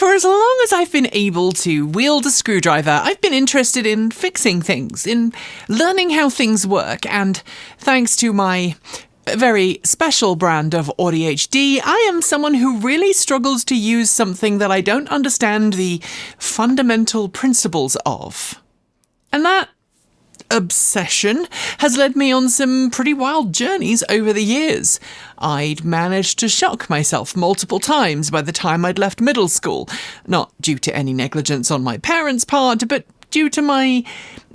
For as long as I've been able to wield a screwdriver, I've been interested in fixing things, in learning how things work, and thanks to my very special brand of ADHD, I am someone who really struggles to use something that I don't understand the fundamental principles of. And that obsession has led me on some pretty wild journeys over the years. I'd managed to shock myself multiple times by the time I'd left middle school, not due to any negligence on my parents' part, but due to my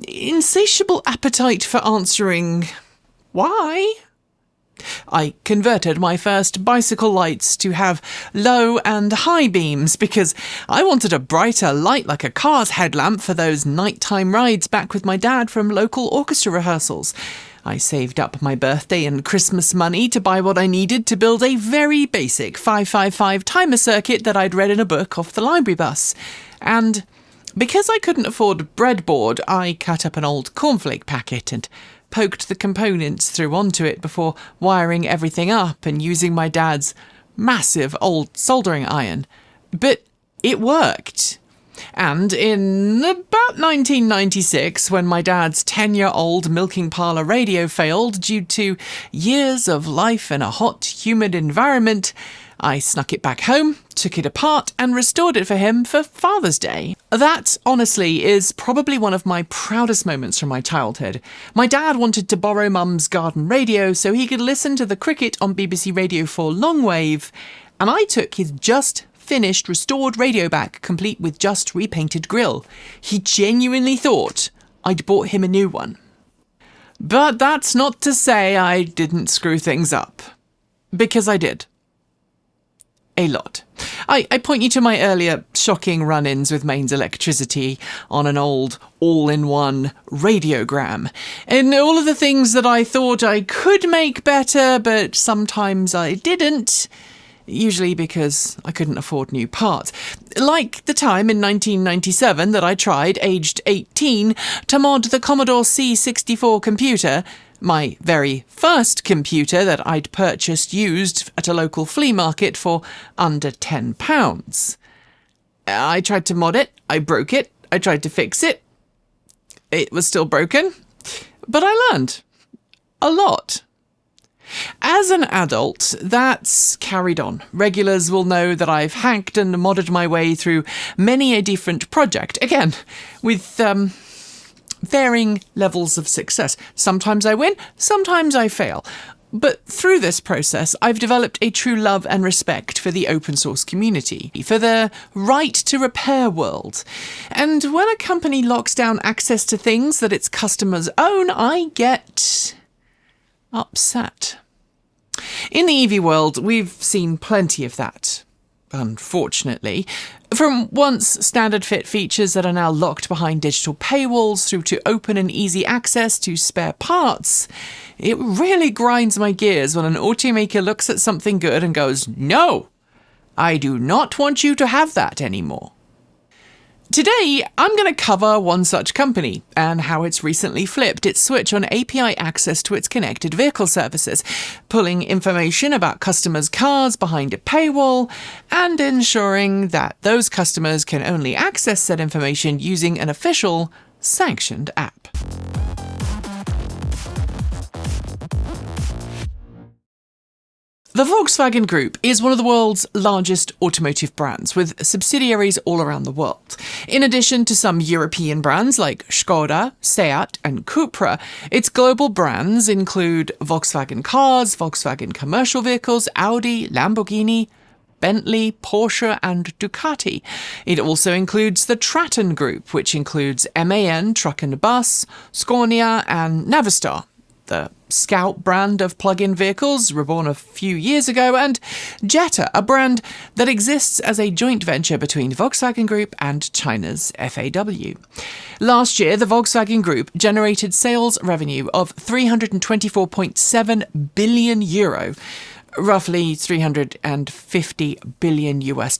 insatiable appetite for answering why. I converted my first bicycle lights to have low and high beams because I wanted a brighter light like a car's headlamp for those nighttime rides back with my dad from local orchestra rehearsals. I saved up my birthday and Christmas money to buy what I needed to build a very basic 555 timer circuit that I'd read in a book off the library bus. And because I couldn't afford a breadboard, I cut up an old cornflake packet and poked the components through onto it before wiring everything up and using my dad's massive old soldering iron. But it worked. And in about 1996, when my dad's 10-year-old milking parlour radio failed due to years of life in a hot, humid environment, I snuck it back home, took it apart, and restored it for him for Father's Day. That, honestly, is probably one of my proudest moments from my childhood. My dad wanted to borrow Mum's garden radio so he could listen to the cricket on BBC Radio 4 Longwave, and I took his just-finished restored radio back, complete with just repainted grille. He genuinely thought I'd bought him a new one. But that's not to say I didn't screw things up. Because I did. A lot. I point you to my earlier shocking run-ins with mains electricity on an old all-in-one radiogram, and all of the things that I thought I could make better, but sometimes I didn't, usually because I couldn't afford new parts. Like the time in 1997 that I tried, aged 18, to mod the Commodore C64 computer, my very first computer that I'd purchased used at a local flea market for under £10. I tried to mod it, I broke it, I tried to fix it. It was still broken, but I learned a lot. As an adult, that's carried on. Regulars will know that I've hacked and modded my way through many a different project, again, with varying levels of success. Sometimes I win, sometimes I fail. But through this process, I've developed a true love and respect for the open source community, for the right to repair world. And when a company locks down access to things that its customers own, I get upset. In the EV world, we've seen plenty of that. Unfortunately, from once standard fit features that are now locked behind digital paywalls through to open and easy access to spare parts, it really grinds my gears when an automaker looks at something good and goes, "No, I do not want you to have that anymore." Today, I'm going to cover one such company and how it's recently flipped its switch on API access to its connected vehicle services, pulling information about customers' cars behind a paywall and ensuring that those customers can only access said information using an official, sanctioned app. The Volkswagen Group is one of the world's largest automotive brands, with subsidiaries all around the world. In addition to some European brands like Skoda, Seat and Cupra, its global brands include Volkswagen Cars, Volkswagen Commercial Vehicles, Audi, Lamborghini, Bentley, Porsche and Ducati. It also includes the Traton Group, which includes MAN Truck and Bus, Scania and Navistar, the Scout brand of plug-in vehicles, reborn a few years ago, and Jetta, a brand that exists as a joint venture between Volkswagen Group and China's FAW. Last year, the Volkswagen Group generated sales revenue of €324.7 billion, roughly $350 billion US,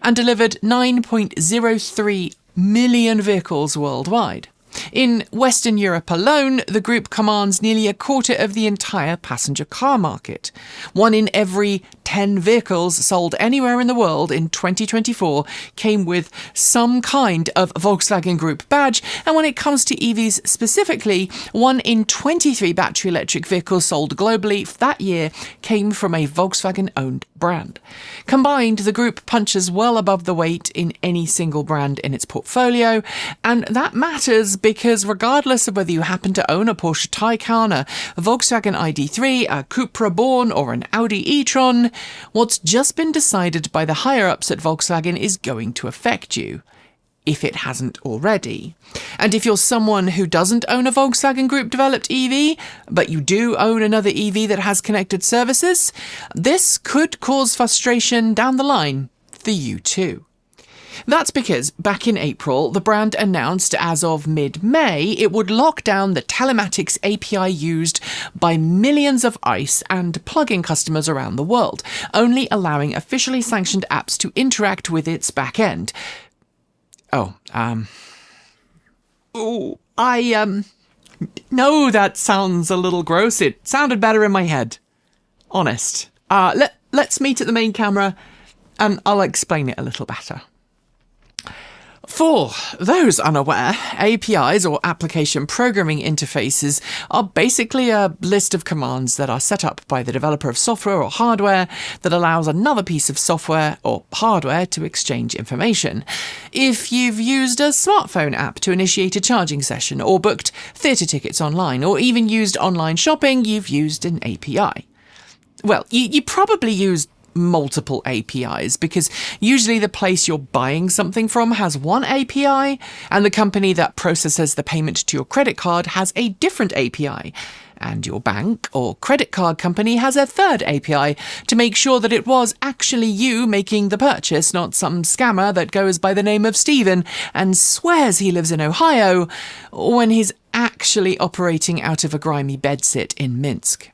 and delivered 9.03 million vehicles worldwide. In Western Europe alone, the group commands nearly a quarter of the entire passenger car market. 1 in every 10 vehicles sold anywhere in the world in 2024 came with some kind of Volkswagen Group badge, and when it comes to EVs specifically, 1 in 23 battery electric vehicles sold globally that year came from a Volkswagen-owned brand. Combined, the group punches well above the weight in any single brand in its portfolio, and that matters because regardless of whether you happen to own a Porsche Taycan, a Volkswagen ID3, a Cupra Born, or an Audi e-tron, what's just been decided by the higher-ups at Volkswagen is going to affect you, if it hasn't already. And if you're someone who doesn't own a Volkswagen Group-developed EV, but you do own another EV that has connected services, this could cause frustration down the line for you too. That's because back in April, the brand announced as of mid-May it would lock down the telematics API used by millions of ICE and plug-in customers around the world, only allowing officially sanctioned apps to interact with its back-end. No, that sounds a little gross. It sounded better in my head. Honest. Let's meet at the main camera and I'll explain it a little better. For those unaware, APIs or application programming interfaces are basically a list of commands that are set up by the developer of software or hardware that allows another piece of software or hardware to exchange information. If you've used a smartphone app to initiate a charging session, or booked theatre tickets online, or even used online shopping, you've used an API. Well, you probably used multiple APIs because usually the place you're buying something from has one API and the company that processes the payment to your credit card has a different API, and your bank or credit card company has a third API to make sure that it was actually you making the purchase, not some scammer that goes by the name of Steven and swears he lives in Ohio when he's actually operating out of a grimy bedsit in Minsk.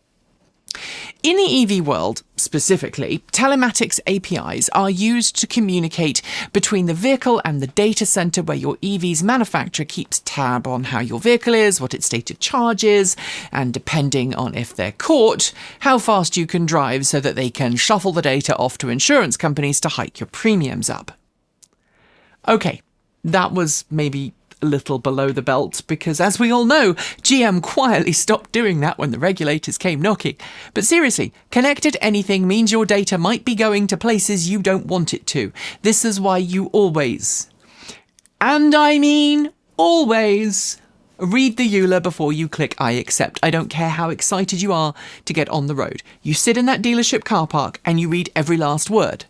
In the EV world, specifically, telematics APIs are used to communicate between the vehicle and the data center where your EV's manufacturer keeps tab on how your vehicle is, what its state of charge is, and depending on if they're caught, how fast you can drive so that they can shuffle the data off to insurance companies to hike your premiums up. Okay, that was maybe a little below the belt because, as we all know, GM quietly stopped doing that when the regulators came knocking. But seriously, connected anything means your data might be going to places you don't want it to. This is why you always, and I mean always, read the EULA before you click I accept. I don't care how excited you are to get on the road. You sit in that dealership car park and you read every last word.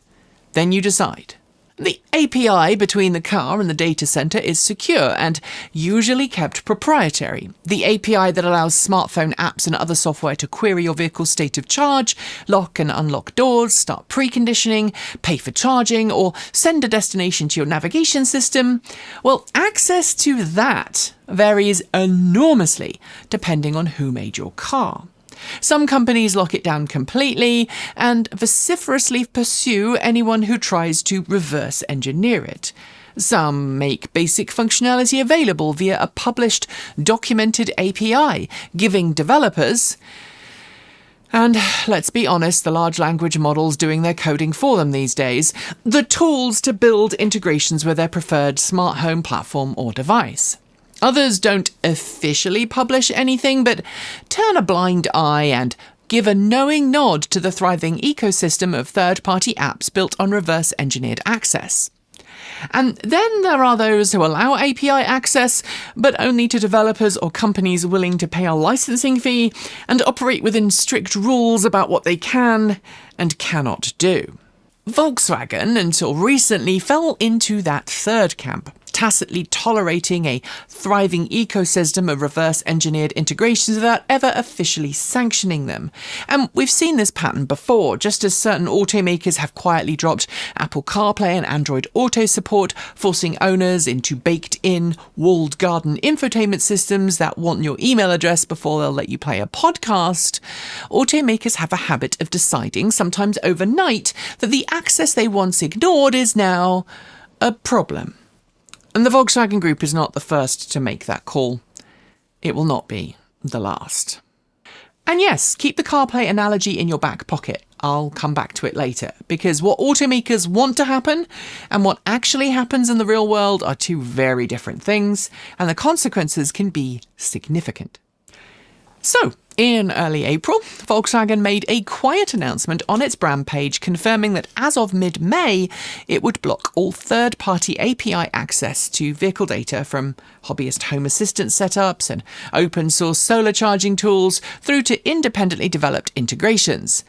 Then you decide. The API between the car and the data center is secure and usually kept proprietary. The API that allows smartphone apps and other software to query your vehicle's state of charge, lock and unlock doors, start preconditioning, pay for charging, or send a destination to your navigation system, well, access to that varies enormously depending on who made your car. Some companies lock it down completely and vociferously pursue anyone who tries to reverse engineer it. Some make basic functionality available via a published, documented API, giving developers, and let's be honest, the large language models doing their coding for them these days, the tools to build integrations with their preferred smart home platform or device. Others don't officially publish anything, but turn a blind eye and give a knowing nod to the thriving ecosystem of third-party apps built on reverse-engineered access. And then there are those who allow API access, but only to developers or companies willing to pay a licensing fee and operate within strict rules about what they can and cannot do. Volkswagen, until recently, fell into that third camp, tacitly tolerating a thriving ecosystem of reverse-engineered integrations without ever officially sanctioning them. And we've seen this pattern before, just as certain automakers have quietly dropped Apple CarPlay and Android Auto support, forcing owners into baked-in, walled garden infotainment systems that want your email address before they'll let you play a podcast. Automakers have a habit of deciding, sometimes overnight, that the access they once ignored is now a problem. And the Volkswagen Group is not the first to make that call. It will not be the last. And yes, keep the CarPlay analogy in your back pocket. I'll come back to it later, because what automakers want to happen and what actually happens in the real world are two very different things, and the consequences can be significant. So, in early April, Volkswagen made a quiet announcement on its brand page confirming that as of mid-May, it would block all third-party API access to vehicle data from hobbyist home assistant setups and open-source solar charging tools through to independently developed integrations,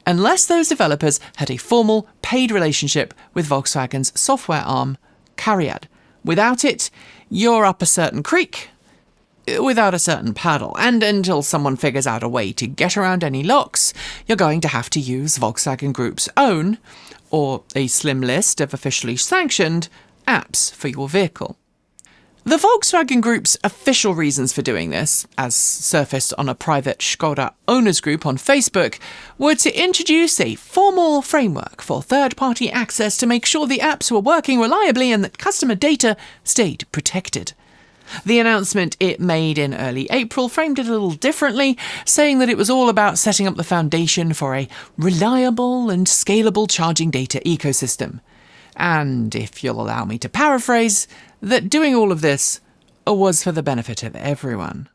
unless those developers had a formal, paid relationship with Volkswagen's software arm, CARIAD. Without it, you're up a certain creek without a certain paddle, and until someone figures out a way to get around any locks, you're going to have to use Volkswagen Group's own, or a slim list of officially sanctioned, apps for your vehicle. The Volkswagen Group's official reasons for doing this, as surfaced on a private Skoda owners group on Facebook, were to introduce a formal framework for third-party access to make sure the apps were working reliably and that customer data stayed protected. The announcement it made in early April framed it a little differently, saying that it was all about setting up the foundation for a reliable and scalable charging data ecosystem. And, if you'll allow me to paraphrase, that doing all of this was for the benefit of everyone.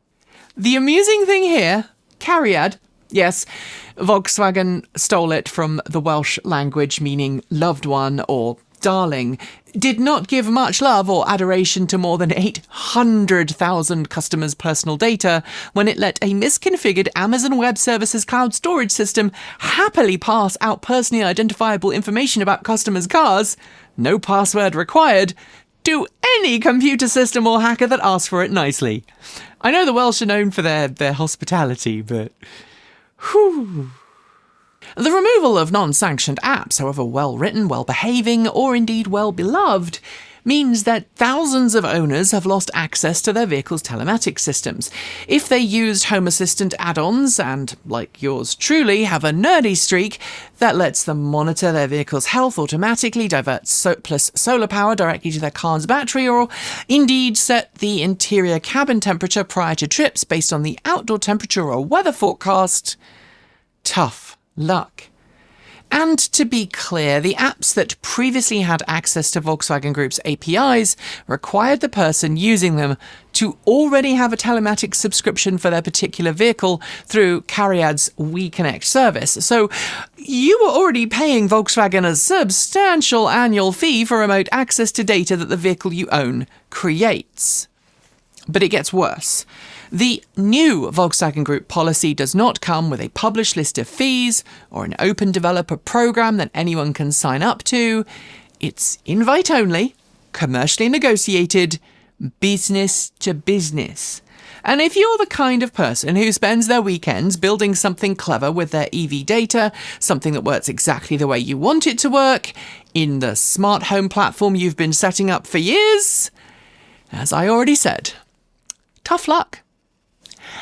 The amusing thing here, CARIAD, yes, Volkswagen stole it from the Welsh language meaning loved one or darling, did not give much love or adoration to more than 800,000 customers' personal data when it let a misconfigured Amazon Web Services cloud storage system happily pass out personally identifiable information about customers' cars, no password required, to any computer system or hacker that asks for it nicely. I know the Welsh are known for their hospitality, but whew. The removal of non-sanctioned apps, however well-written, well-behaving, or indeed well-beloved, means that thousands of owners have lost access to their vehicle's telematics systems. If they used Home Assistant add-ons and, like yours truly, have a nerdy streak that lets them monitor their vehicle's health automatically, divert surplus solar power directly to their car's battery, or indeed set the interior cabin temperature prior to trips based on the outdoor temperature or weather forecast, tough luck. And to be clear, the apps that previously had access to Volkswagen Group's APIs required the person using them to already have a telematics subscription for their particular vehicle through CARIAD's WeConnect service. So you were already paying Volkswagen a substantial annual fee for remote access to data that the vehicle you own creates. But it gets worse. The new Volkswagen Group policy does not come with a published list of fees or an open developer program that anyone can sign up to. It's invite-only, commercially negotiated, business to business. And if you're the kind of person who spends their weekends building something clever with their EV data, something that works exactly the way you want it to work, in the smart home platform you've been setting up for years, as I already said, tough luck.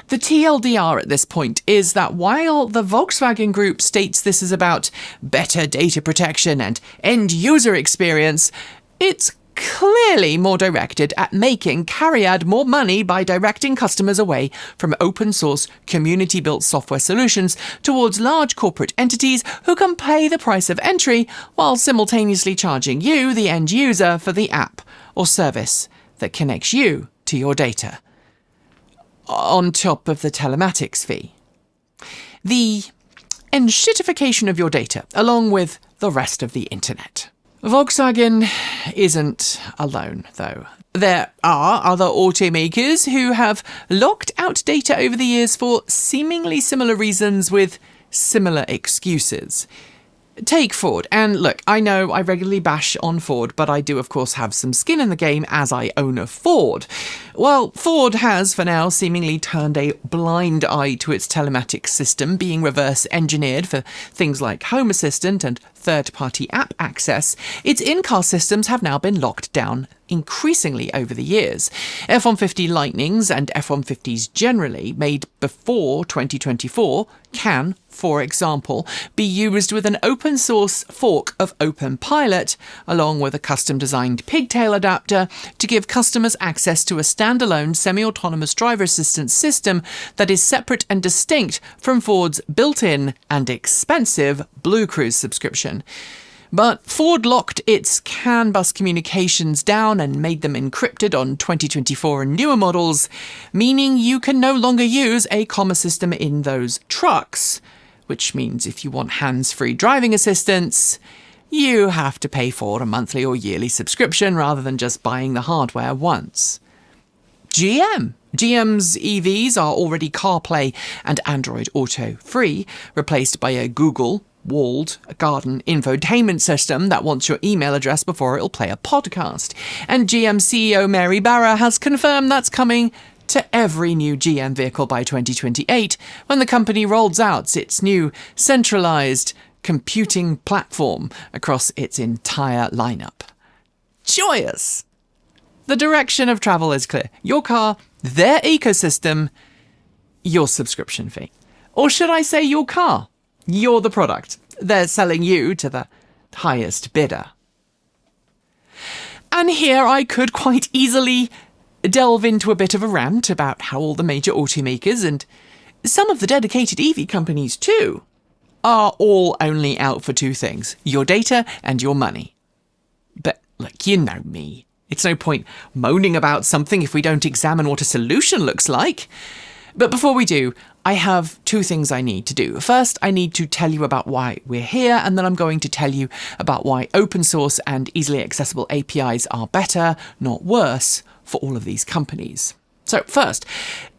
The TLDR at this point is that while the Volkswagen Group states this is about better data protection and end-user experience, it's clearly more directed at making CARIAD more money by directing customers away from open-source, community-built software solutions towards large corporate entities who can pay the price of entry while simultaneously charging you, the end user, for the app or service that connects you to your data, on top of the telematics fee. The enshittification of your data, along with the rest of the internet. Volkswagen isn't alone, though. There are other automakers who have locked out data over the years for seemingly similar reasons with similar excuses. Take Ford, and look, I know I regularly bash on Ford, but I do of course have some skin in the game as I own a Ford. Well, Ford has for now seemingly turned a blind eye to its telematics system being reverse engineered for things like Home Assistant and third-party app access. Its in-car systems have now been locked down increasingly over the years. F-150 Lightnings and F-150s generally, made before 2024, can, for example, be used with an open source fork of OpenPilot, along with a custom-designed pigtail adapter to give customers access to a standalone semi-autonomous driver assistance system that is separate and distinct from Ford's built-in and expensive Blue Cruise subscription. But Ford locked its CAN bus communications down and made them encrypted on 2024 and newer models, meaning you can no longer use a comma system in those trucks, which means if you want hands-free driving assistance, you have to pay for a monthly or yearly subscription rather than just buying the hardware once. GM's EVs are already CarPlay and Android Auto free, replaced by a Google walled garden infotainment system that wants your email address before it'll play a podcast. And GM CEO Mary Barra has confirmed that's coming to every new GM vehicle by 2028, when the company rolls out its new centralized computing platform across its entire lineup. Joyous! The direction of travel is clear. Your car, their ecosystem, your subscription fee. Or should I say your car? You're the product. They're selling you to the highest bidder. And here I could quite easily delve into a bit of a rant about how all the major automakers and some of the dedicated EV companies too are all only out for two things: your data and your money. But look, you know me. It's no point moaning about something if we don't examine what a solution looks like. But before we do, I have two things I need to do. First, I need to tell you about why we're here, and then I'm going to tell you about why open source and easily accessible APIs are better, not worse, for all of these companies. So first,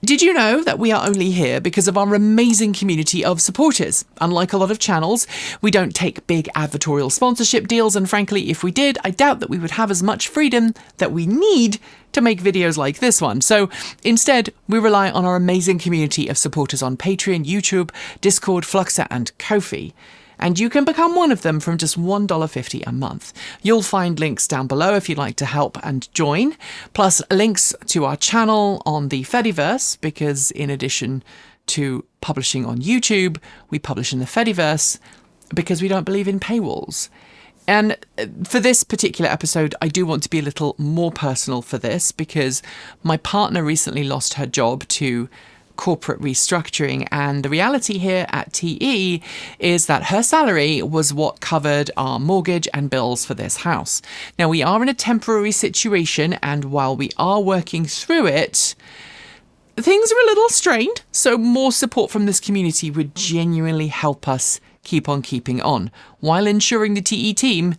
did you know that we are only here because of our amazing community of supporters? Unlike a lot of channels, we don't take big advertorial sponsorship deals, and frankly, if we did, I doubt that we would have as much freedom that we need to make videos like this one. So instead, we rely on our amazing community of supporters on Patreon, YouTube, Discord, Fluxer, and Ko-fi. And you can become one of them from just $1.50 a month. You'll find links down below if you'd like to help and join, plus links to our channel on the Fediverse, because in addition to publishing on YouTube, we publish in the Fediverse because we don't believe in paywalls. And for this particular episode, I do want to be a little more personal for this, because my partner recently lost her job to corporate restructuring, and the reality here at TE is that her salary was what covered our mortgage and bills for this house. Now, we are in a temporary situation, and while we are working through it, things are a little strained, so more support from this community would genuinely help us keep on keeping on, while ensuring the TE team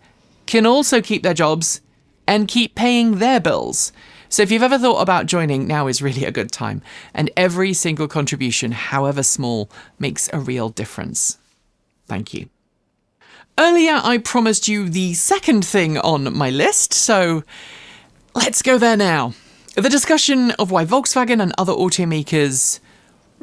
can also keep their jobs and keep paying their bills. So if you've ever thought about joining, now is really a good time. And every single contribution, however small, makes a real difference. Thank you. Earlier, I promised you the second thing on my list, so let's go there now. The discussion of why Volkswagen and other automakers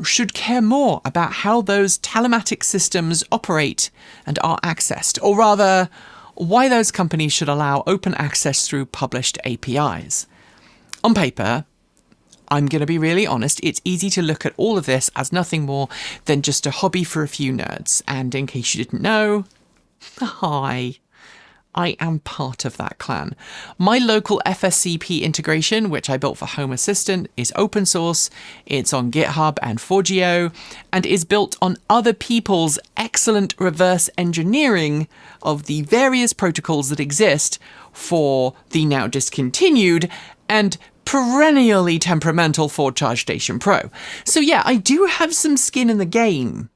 should care more about how those telematics systems operate and are accessed, or rather, why those companies should allow open access through published APIs. On paper, I'm going to be really honest, it's easy to look at all of this as nothing more than just a hobby for a few nerds. And in case you didn't know, hi, I am part of that clan. My local FSCP integration, which I built for Home Assistant, is open source, it's on GitHub and Forgeo, and is built on other people's excellent reverse engineering of the various protocols that exist for the now discontinued and perennially temperamental Ford Charge Station Pro. So yeah, I do have some skin in the game.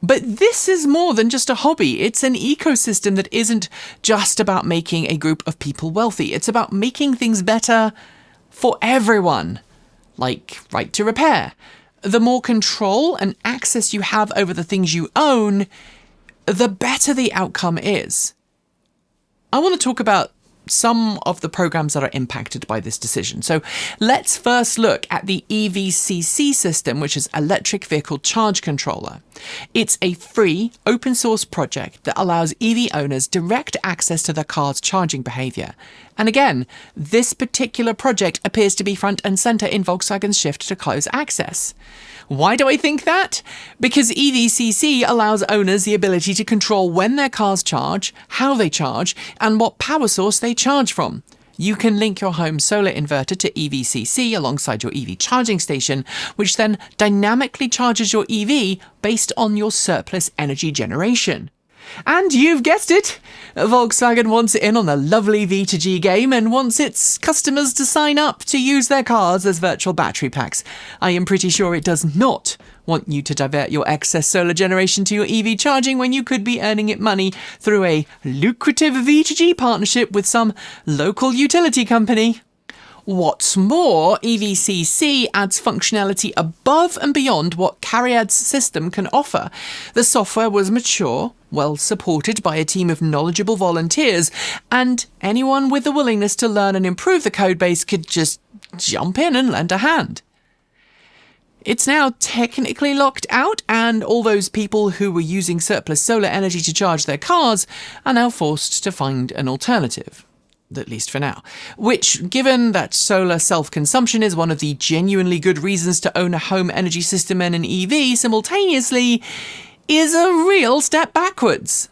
But this is more than just a hobby. It's an ecosystem that isn't just about making a group of people wealthy. It's about making things better for everyone. Like right to repair. The more control and access you have over the things you own, the better the outcome is. I want to talk about some of the programs that are impacted by this decision. So let's first look at the EVCC system, which is Electric Vehicle Charge Controller. It's a free open source project that allows EV owners direct access to their car's charging behavior And again, this particular project appears to be front and centre in Volkswagen's shift to close access. Why do I think that? Because EVCC allows owners the ability to control when their cars charge, how they charge, and what power source they charge from. You can link your home solar inverter to EVCC alongside your EV charging station, which then dynamically charges your EV based on your surplus energy generation. And you've guessed it, Volkswagen wants in on the lovely V2G game and wants its customers to sign up to use their cars as virtual battery packs. I am pretty sure it does not want you to divert your excess solar generation to your EV charging when you could be earning it money through a lucrative V2G partnership with some local utility company. What's more, EVCC adds functionality above and beyond what CARIAD's system can offer. The software was mature, well supported by a team of knowledgeable volunteers, and anyone with the willingness to learn and improve the codebase could just jump in and lend a hand. It's now technically locked out, and all those people who were using surplus solar energy to charge their cars are now forced to find an alternative. At least for now. Which, given that solar self-consumption is one of the genuinely good reasons to own a home energy system and an EV simultaneously, is a real step backwards.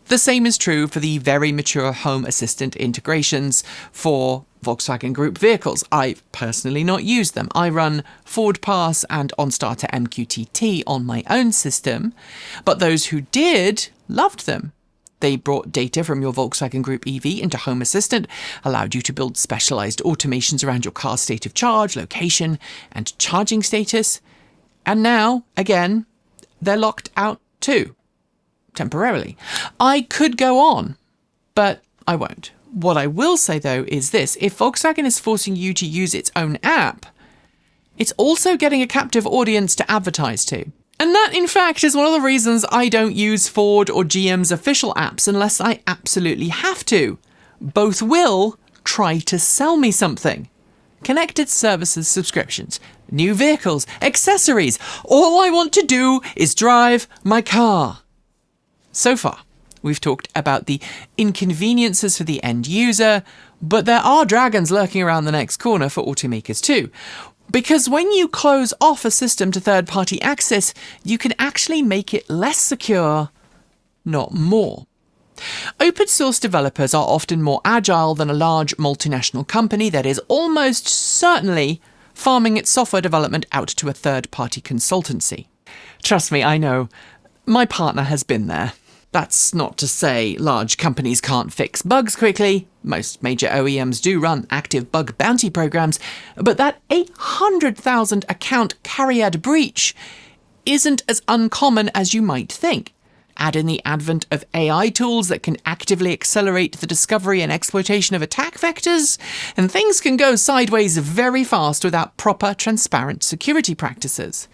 The same is true for the very mature home assistant integrations for Volkswagen Group vehicles. I've personally not used them. I run Ford Pass and OnStarter MQTT on my own system, but those who did loved them. They brought data from your Volkswagen Group EV into Home Assistant, allowed you to build specialised automations around your car's state of charge, location, and charging status. And now, again, they're locked out too. Temporarily. I could go on, but I won't. What I will say, though, is this. If Volkswagen is forcing you to use its own app, it's also getting a captive audience to advertise to. And that, in fact, is one of the reasons I don't use Ford or GM's official apps unless I absolutely have to. Both will try to sell me something. Connected services subscriptions, new vehicles, accessories. All I want to do is drive my car. So far, we've talked about the inconveniences for the end user, but there are dragons lurking around the next corner for automakers too. Because when you close off a system to third-party access, you can actually make it less secure, not more. Open source developers are often more agile than a large multinational company that is almost certainly farming its software development out to a third-party consultancy. Trust me, I know. My partner has been there. That's not to say large companies can't fix bugs quickly. Most major OEMs do run active bug bounty programs, but that 800,000 account CARIAD breach isn't as uncommon as you might think. Add in the advent of AI tools that can actively accelerate the discovery and exploitation of attack vectors, and things can go sideways very fast without proper, transparent security practices.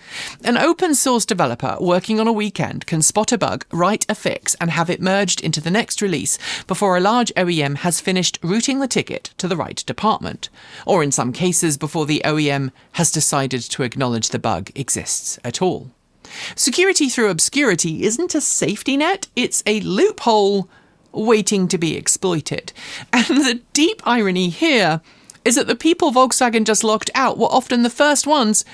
An open source developer working on a weekend can spot a bug, write a fix, and have it merged into the next release before a large OEM has finished routing the ticket to the right department, or in some cases before the OEM has decided to acknowledge the bug exists at all. Security through obscurity isn't a safety net, it's a loophole waiting to be exploited. And the deep irony here is that the people Volkswagen just locked out were often the first ones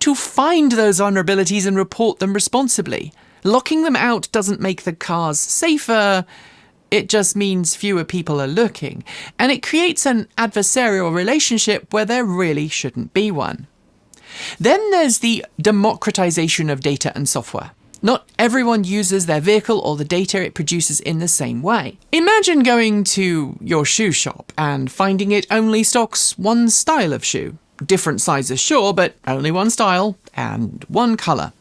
to find those vulnerabilities and report them responsibly. Locking them out doesn't make the cars safer, it just means fewer people are looking. And it creates an adversarial relationship where there really shouldn't be one. Then there's the democratization of data and software. Not everyone uses their vehicle or the data it produces in the same way. Imagine going to your shoe shop and finding it only stocks one style of shoe. Different sizes, sure, but only one style and one colour.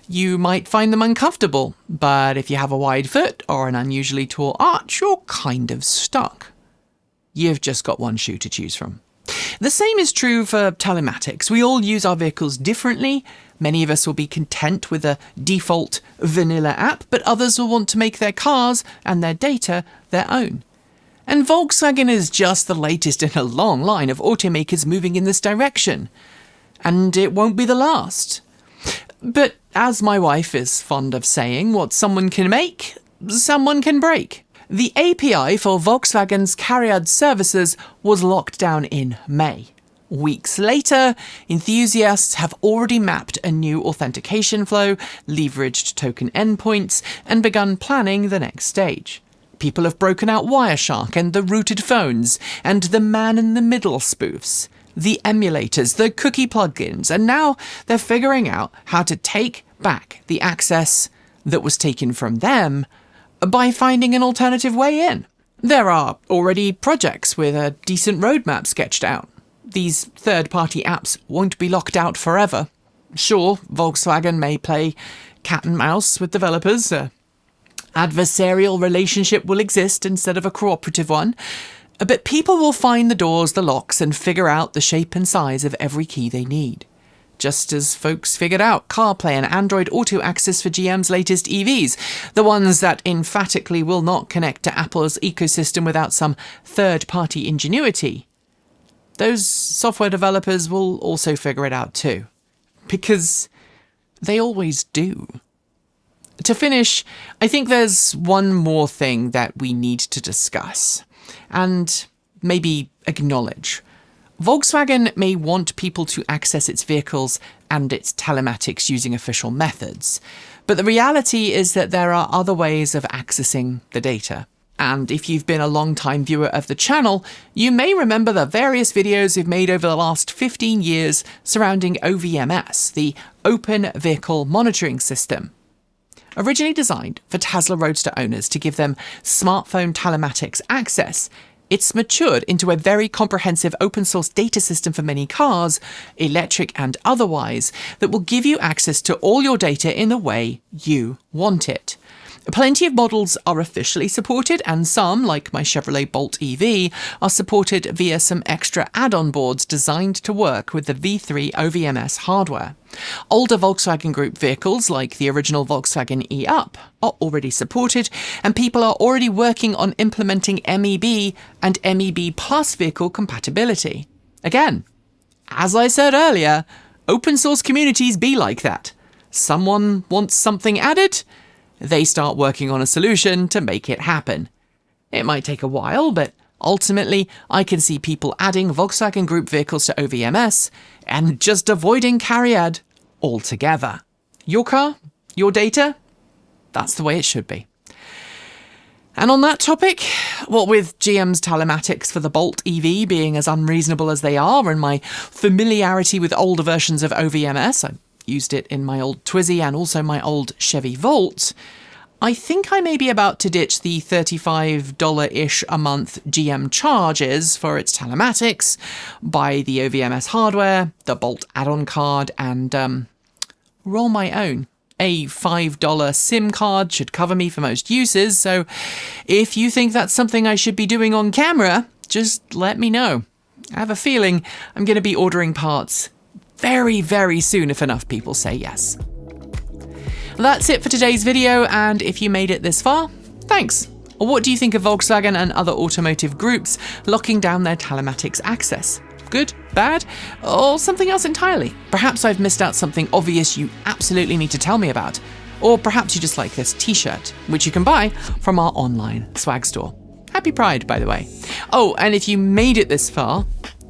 You might find them uncomfortable, but if you have a wide foot or an unusually tall arch, you're kind of stuck. You've just got one shoe to choose from. The same is true for telematics. We all use our vehicles differently. Many of us will be content with a default vanilla app, but others will want to make their cars and their data their own. And Volkswagen is just the latest in a long line of automakers moving in this direction. And it won't be the last. But as my wife is fond of saying, what someone can make, someone can break. The API for Volkswagen's CARIAD services was locked down in May. Weeks later, enthusiasts have already mapped a new authentication flow, leveraged token endpoints, and begun planning the next stage. People have broken out Wireshark and the rooted phones, and the man-in-the-middle spoofs, the emulators, the cookie plugins, and now they're figuring out how to take back the access that was taken from them by finding an alternative way in. There are already projects with a decent roadmap sketched out. These third-party apps won't be locked out forever. Sure, Volkswagen may play cat and mouse with developers. An adversarial relationship will exist instead of a cooperative one. But people will find the doors, the locks, and figure out the shape and size of every key they need. Just as folks figured out CarPlay and Android Auto Access for GM's latest EVs, the ones that emphatically will not connect to Apple's ecosystem without some third-party ingenuity. Those software developers will also figure it out too. Because they always do. To finish, I think there's one more thing that we need to discuss, and maybe acknowledge. Volkswagen may want people to access its vehicles and its telematics using official methods, but the reality is that there are other ways of accessing the data. And if you've been a long-time viewer of the channel, you may remember the various videos we've made over the last 15 years surrounding OVMS, the Open Vehicle Monitoring System. Originally designed for Tesla Roadster owners to give them smartphone telematics access, it's matured into a very comprehensive open-source data system for many cars, electric and otherwise, that will give you access to all your data in the way you want it. Plenty of models are officially supported, and some, like my Chevrolet Bolt EV, are supported via some extra add-on boards designed to work with the V3 OVMS hardware. Older Volkswagen Group vehicles, like the original Volkswagen E-Up, are already supported, and people are already working on implementing MEB and MEB Plus vehicle compatibility. Again, as I said earlier, open source communities be like that. Someone wants something added, they start working on a solution to make it happen. It might take a while, but ultimately, I can see people adding Volkswagen Group vehicles to OVMS and just avoiding CARIAD altogether. Your car, your data, that's the way it should be. And on that topic, what with GM's telematics for the Bolt EV being as unreasonable as they are, and my familiarity with older versions of OVMS, I used it in my old Twizy and also my old Chevy Volt, I think I may be about to ditch the $35-ish a month GM charges for its telematics, buy the OVMS hardware, the Bolt add-on card, and roll my own. A $5 SIM card should cover me for most uses, so if you think that's something I should be doing on camera, just let me know. I have a feeling I'm going to be ordering parts very, very soon if enough people say yes. That's it for today's video, and if you made it this far, thanks. Or what do you think of Volkswagen and other automotive groups locking down their telematics access? Good? Bad? Or something else entirely? Perhaps I've missed out something obvious you absolutely need to tell me about. Or perhaps you just like this t-shirt, which you can buy from our online swag store. Happy Pride, by the way. Oh, and if you made it this far,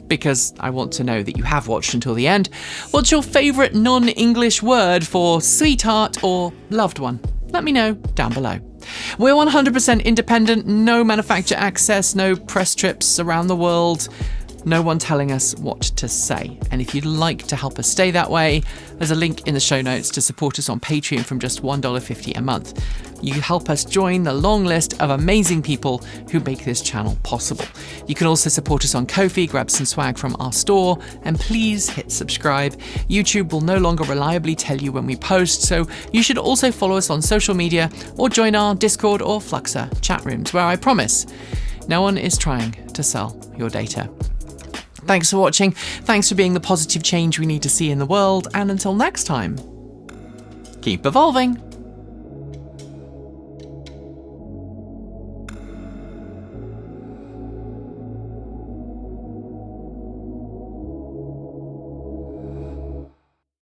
because I want to know that you have watched until the end, what's your favourite non-English word for sweetheart or loved one? Let me know down below. We're 100% independent, no manufacturer access, no press trips around the world, no one telling us what to say. And if you'd like to help us stay that way, there's a link in the show notes to support us on Patreon from just $1.50 a month. You help us join the long list of amazing people who make this channel possible. You can also support us on Ko-fi, grab some swag from our store, and please hit subscribe. YouTube will no longer reliably tell you when we post, so you should also follow us on social media or join our Discord or Fluxer chat rooms, where I promise no one is trying to sell your data. Thanks for watching, thanks for being the positive change we need to see in the world, and until next time, keep evolving!